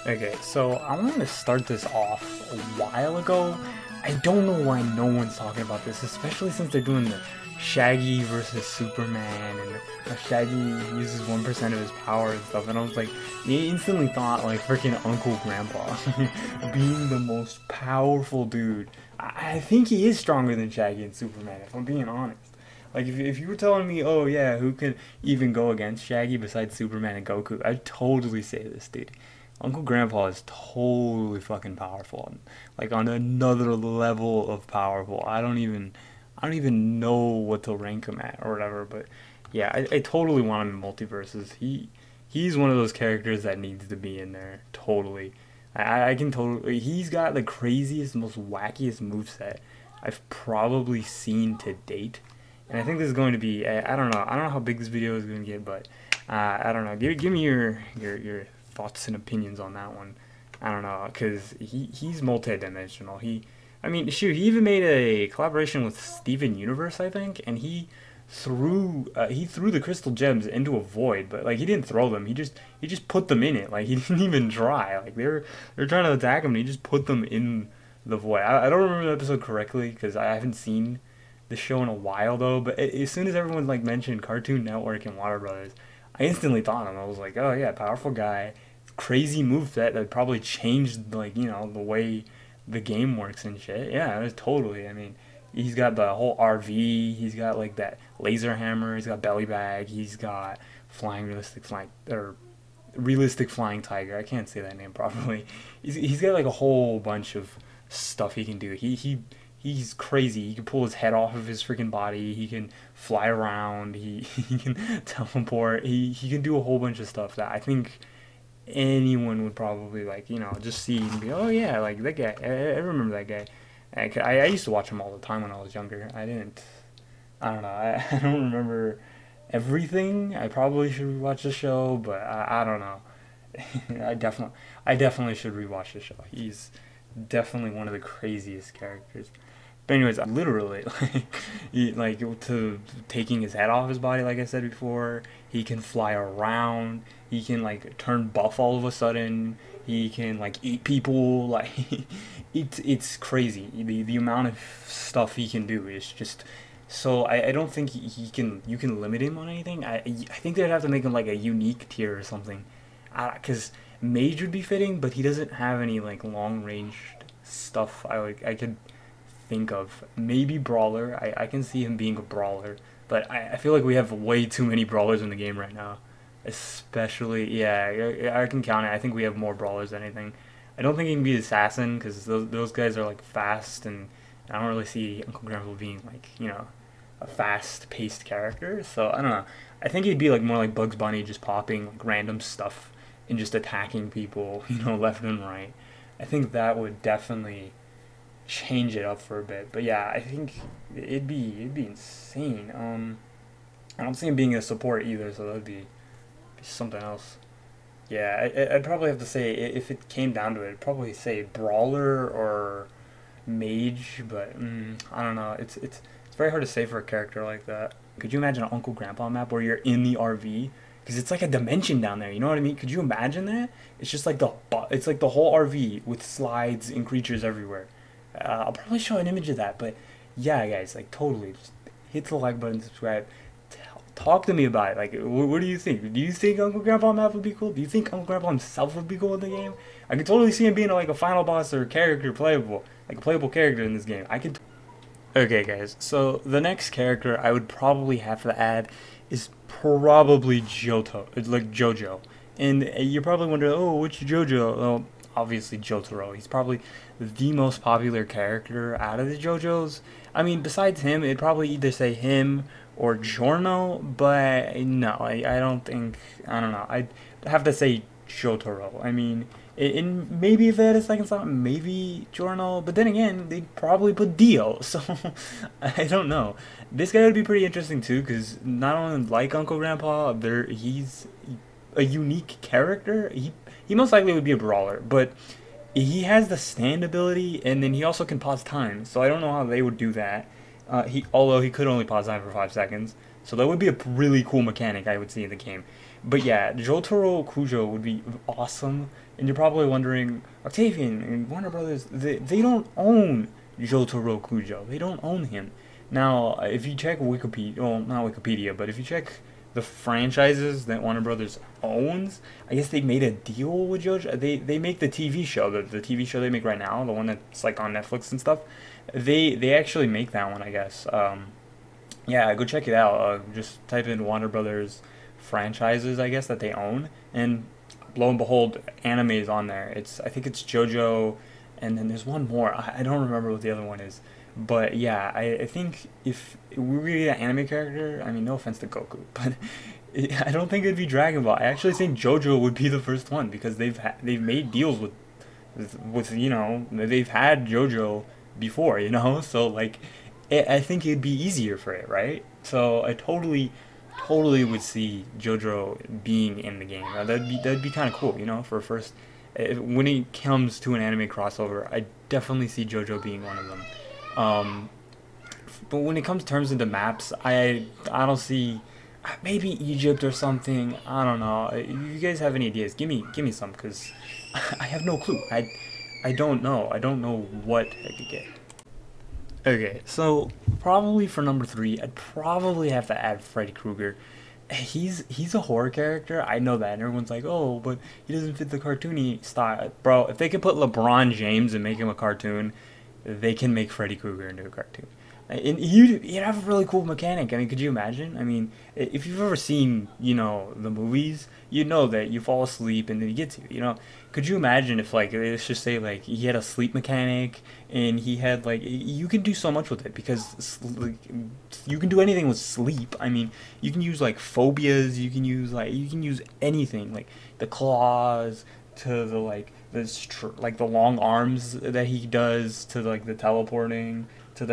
Okay, so I wanted to start this off a while ago. I don't know why no one's talking about this, especially since they're doing the Shaggy versus Superman, and Shaggy uses 1% of his power and stuff, and I was like, you instantly thought like freaking Uncle Grandpa being the most powerful dude. I think he is stronger than Shaggy and Superman, if I'm being honest. Like if you were telling me, oh yeah, who can even go against Shaggy besides Superman and Goku, I'd totally say this dude. Uncle Grandpa is totally fucking powerful, like on another level of powerful. I don't even know what to rank him at or whatever. But yeah, I totally want him in multiverses. He's one of those characters that needs to be in there. Totally, I can totally. He's got the craziest, most wackiest moveset I've probably seen to date, and I think this is going to be. I don't know. I don't know how big this video is going to get, but I don't know. Give me your thoughts and opinions on that one. I don't know, because he's multi-dimensional. I mean, shoot, he even made a collaboration with Steven Universe, I think, and he threw the crystal gems into a void, but like he didn't throw them. He just put them in it. Like he didn't even try. Like they're trying to attack him, and he just put them in the void. I don't remember the episode correctly because I haven't seen the show in a while though. But as soon as everyone like mentioned Cartoon Network and Water Brothers, I instantly thought of him. I was like, oh yeah, powerful guy, crazy moveset that probably changed like the way the game works and shit. Yeah, it's totally. I mean, he's got the whole RV. He's got like that laser hammer. He's got belly bag. He's got realistic flying tiger. I can't say that name properly. He's got like a whole bunch of stuff he can do. He's crazy. He can pull his head off of his freaking body. He can fly around. He can teleport. He can do a whole bunch of stuff that I think anyone would probably like, just see and be, oh yeah, like that guy. I remember that guy. I used to watch him all the time when I was younger. I don't know. I don't remember everything. I probably should rewatch the show, but I don't know. I definitely should rewatch the show. He's definitely one of the craziest characters. But anyways, literally, to taking his head off his body, like I said before, he can fly around. He can like turn buff all of a sudden. He can like eat people. Like it's crazy. The amount of stuff he can do is just. So I don't think he can. You can limit him on anything. I think they'd have to make him like a unique tier or something, because Mage would be fitting, but he doesn't have any like long range stuff. I could think of. Maybe Brawler. I can see him being a Brawler. But I feel like we have way too many Brawlers in the game right now. Especially, yeah, I can count it. I think we have more Brawlers than anything. I don't think he can be Assassin because those guys are like fast, and I don't really see Uncle Grandpa being like, a fast paced character. So I don't know. I think he'd be like more like Bugs Bunny, just popping like random stuff and just attacking people, left and right. I think that would definitely change it up for a bit. But yeah, I think it'd be insane. I don't see him being a support either, so that'd be something else. Yeah, I'd probably have to say if it came down to it, I'd probably say Brawler or Mage, but I don't know. It's very hard to say for a character like that. Could you imagine an Uncle Grandpa map where you're in the RV? Because it's like a dimension down there. You know what I mean? Could you imagine that? It's just like it's like the whole RV with slides and creatures everywhere. I'll probably show an image of that, but yeah, guys, like totally, just hit the like button, subscribe. Talk to me about it. Like, what do you think? Do you think Uncle Grandpa map would be cool? Do you think Uncle Grandpa himself would be cool in the game? I could totally see him being like a final boss or a character playable, like a playable character in this game. I could. Okay, guys. So the next character I would probably have to add is probably like JoJo. And you're probably wondering, oh, which JoJo? Well, obviously Jotaro. He's probably the most popular character out of the JoJos. I mean, besides him, it'd probably either say him or Giorno, but no, I don't think. I don't know. I'd have to say Jotaro. I mean, and maybe if they had a second slot, maybe Giorno. But then again, they'd probably put Dio. So I don't know. This guy would be pretty interesting too, because not only like Uncle Grandpa, he's a unique character. He most likely would be a brawler, but he has the stand ability, and then he also can pause time. So I don't know how they would do that. Although he could only pause time for 5 seconds, so that would be a really cool mechanic I would see in the game. But yeah, Jotaro Kujo would be awesome. And you're probably wondering, Octavian and Warner Brothers, they don't own Jotaro Kujo. They don't own him. Now, if you check Wikipedia, well, not Wikipedia, but if you check the franchises that Warner Brothers owns, I guess they made a deal with JoJo. They make the TV show, the TV show they make right now, the one that's like on Netflix and stuff. They actually make that one, I guess. Yeah, go check it out. Just type in Warner Brothers franchises, I guess, that they own, and lo and behold, anime is on there. I think it's JoJo, and then there's one more. I don't remember what the other one is, but yeah, I think if we were an anime character, I mean, no offense to Goku, but I don't think it'd be Dragon Ball. I actually think JoJo would be the first one because they've made deals with they've had JoJo before, so like I think it'd be easier for it, right? So I totally would see JoJo being in the game. That'd be kind of cool, for a first. When it comes to an anime crossover, I definitely see JoJo being one of them. Um, but when it comes terms into maps, I don't see maybe Egypt or something. I don't know. If you guys have any ideas, give me some because I have no clue. I don't know. I don't know what I could get. Okay, so probably for number three, I'd probably have to add Freddy Krueger. He's a horror character. I know that, and everyone's like, "Oh, but he doesn't fit the cartoony style." Bro, if they can put LeBron James and make him a cartoon, they can make Freddy Krueger into a cartoon. And you'd have a really cool mechanic. I mean, could you imagine? I mean, if you've ever seen, the movies, you know that you fall asleep and then he gets you. Could you imagine if, like, let's just say, like, he had a sleep mechanic and he had, like, you can do so much with it because, like, you can do anything with sleep. I mean, you can use, like, phobias, you can use anything, like, the claws to the, like, like, the long arms that he does to, like, the teleporting to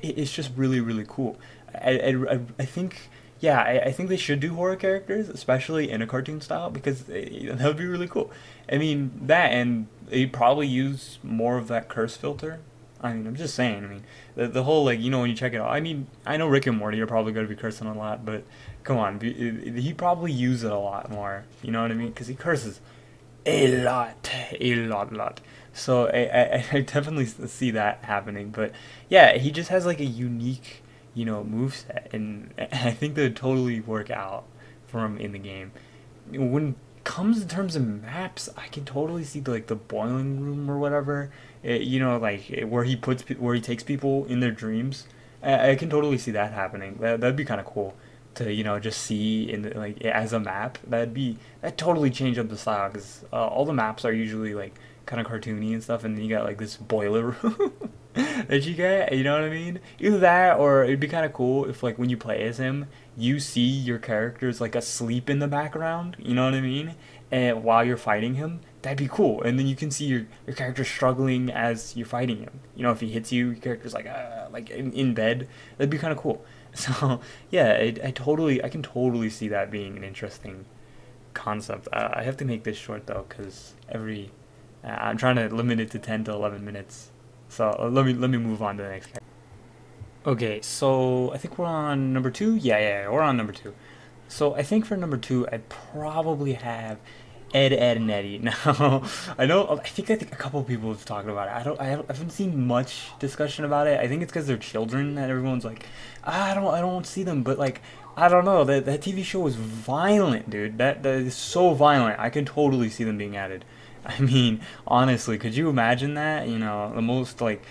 it's just really really cool. I think yeah I think they should do horror characters, especially in a cartoon style, because that would be really cool. I mean that, and they probably use more of that curse filter. I mean, I'm just saying. I mean, the whole, like, when you check it out. I mean, I know Rick and Morty are probably going to be cursing a lot, but come on, he probably use it a lot more. You know what I mean? Because he curses a lot. So I definitely see that happening. But yeah, he just has like a unique, move set, and I think that would totally work out for him in the game. When it comes in terms of maps, I can totally see like the boiling room or whatever. Like where he takes people in their dreams. I can totally see that happening. That'd be kind of cool to just see in like as a map. That totally change up the style because all the maps are usually like kind of cartoony and stuff, and then you got like this boiler room that you get. You know what I mean? Either that, or it'd be kind of cool if, like, when you play as him, you see your characters like asleep in the background. You know what I mean? And while you're fighting him, that'd be cool. And then you can see your character struggling as you're fighting him. If he hits you, your character's like in bed. That'd be kind of cool. So yeah, I can totally see that being an interesting concept. I have to make this short though, because I'm trying to limit it to 10 to 11 minutes. So let me move on to the next guy. Okay, so I think we're on number two. Yeah, we're on number two. So I think for number two, I'd probably have Ed, and Eddie. Now, I think a couple of people have talked about it. I haven't seen much discussion about it. I think it's because they're children that everyone's like, I don't see them. But, like, I don't know. That TV show was violent, dude. That is so violent. I can totally see them being added. I mean, honestly, could you imagine that? The most, like,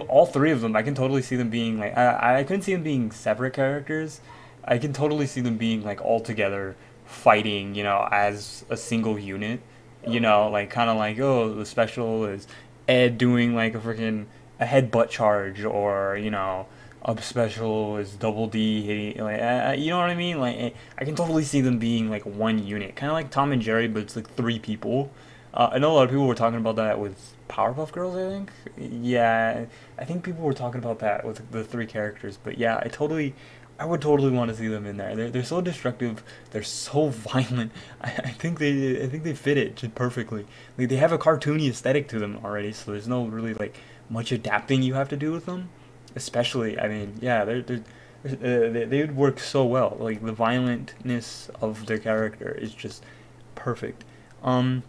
all three of them. I can totally see them being like, I couldn't see them being separate characters. I can totally see them being like all together fighting, as a single unit. Like, kind of like, oh, the special is Ed doing like a headbutt charge, or a special is Double D hitting, like, you know what I mean? Like, I can totally see them being like one unit, kind of like Tom and Jerry, but it's like three people. I know a lot of people were talking about that with Powerpuff Girls, I think. Yeah, I think people were talking about that with the three characters. But yeah, I would totally want to see them in there. They're so destructive. They're so violent. I think they fit it just perfectly. Like, they have a cartoony aesthetic to them already, so there's no really like much adapting you have to do with them. Especially, I mean, yeah, They would work so well. Like the violentness of their character is just perfect. Um,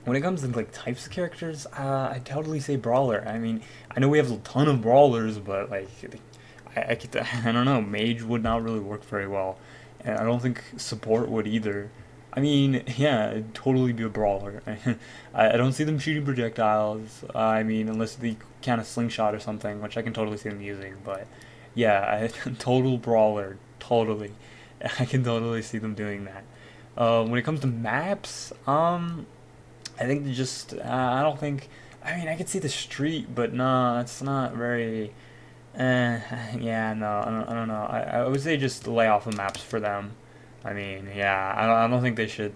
when it comes to like types of characters, I totally say brawler. I mean, I know we have a ton of brawlers, but like, I don't know. Mage would not really work very well, and I don't think support would either. I mean, yeah, it'd totally be a brawler. I don't see them shooting projectiles. I mean, unless they count a slingshot or something, which I can totally see them using. But yeah, total brawler, totally. I can totally see them doing that. When it comes to maps, I think they just. I don't think. I mean, I could see the street, but no, it's not very. Yeah, no, I don't know. I would say just lay off the maps for them. I mean, yeah, I don't think they should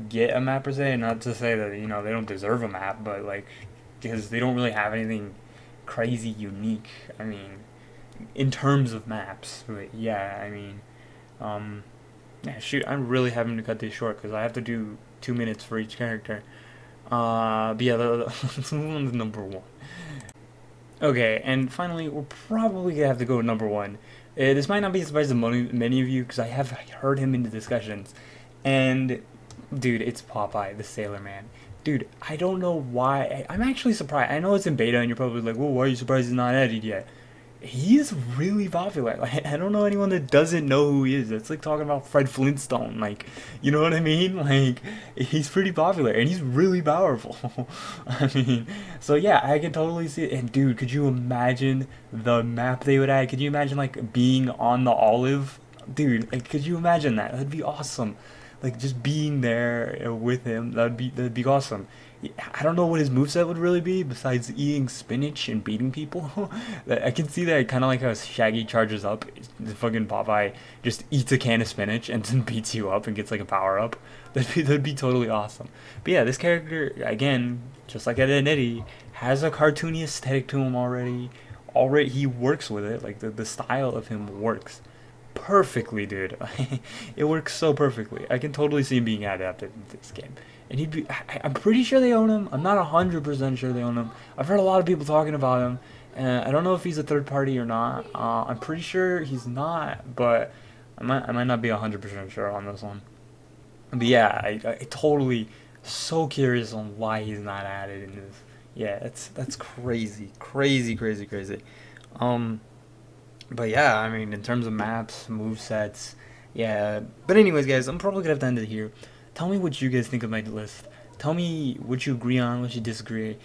get a map per se. Not to say that they don't deserve a map, but like because they don't really have anything crazy unique. I mean, in terms of maps, but yeah, I mean, um, yeah, shoot, I'm really having to cut this short because I have to do 2 minutes for each character. But yeah, let's move on to number one. Okay, and finally, we're probably gonna have to go with number one. This might not be a surprise to many of you because I have heard him in the discussions, and dude, it's Popeye the Sailor Man. Dude, I don't know why. I'm actually surprised. I know it's in beta, and you're probably like, "Well, why are you surprised he's not added yet?" He's really popular. Like, I don't know anyone that doesn't know who he is. It's like talking about Fred Flintstone. Like, you know what I mean? Like, he's pretty popular and he's really powerful. I mean, so yeah, I can totally see it. And dude, could you imagine the map they would add? Could you imagine like being on the Olive? Dude, like, could you imagine that? That'd be awesome. Like just being there with him, that'd be awesome. I don't know what his moveset would really be besides eating spinach and beating people. I can see that kind of like how Shaggy charges up. The fucking Popeye just eats a can of spinach and then beats you up and gets like a power up. That'd be totally awesome. But yeah, this character again, just like Ed and Eddie, has a cartoony aesthetic to him already. Already he works with it. Like the style of him works perfectly, dude. It works so perfectly. I can totally see him being adapted into this game. And he'd be. I'm pretty sure they own him. I'm not 100% sure they own him. I've heard a lot of people talking about him. And I don't know if he's a third party or not. I'm pretty sure he's not, but I might not be 100% sure on this one. But yeah, I totally so curious on why he's not added in this. Yeah, that's crazy, crazy, crazy, crazy. Um, but yeah, I mean, in terms of maps, move sets, yeah. But anyways, guys, I'm probably gonna have to end it here. Tell me what you guys think of my list. Tell me what you agree on, what you disagree.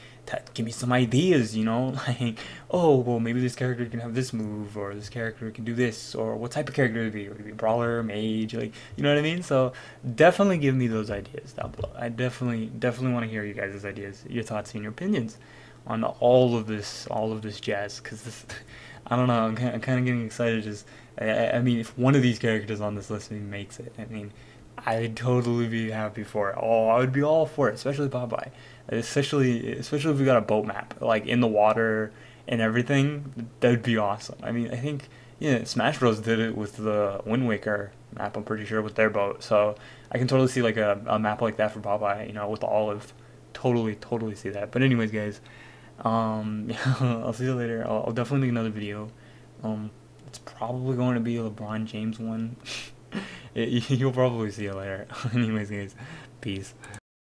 Give me some ideas, like, oh, well, maybe this character can have this move, or this character can do this, or what type of character would it be? Would it be a brawler, mage, like, you know what I mean? So definitely give me those ideas down below. I definitely want to hear you guys' ideas, your thoughts, and your opinions on all of this jazz, because this, I don't know, I'm kind of getting excited. Just, I mean, if one of these characters on this list makes it, I mean, I'd totally be happy for it. Oh, I would be all for it, especially Popeye. Especially if we got a boat map, like in the water and everything. That'd be awesome. I mean, I think yeah, Smash Bros did it with the Wind Waker map. I'm pretty sure with their boat. So I can totally see like a map like that for Popeye. With the olive. Totally see that. But anyways, guys, I'll see you later. I'll definitely make another video. It's probably going to be a LeBron James one. You'll probably see it later. Anyways, guys, peace.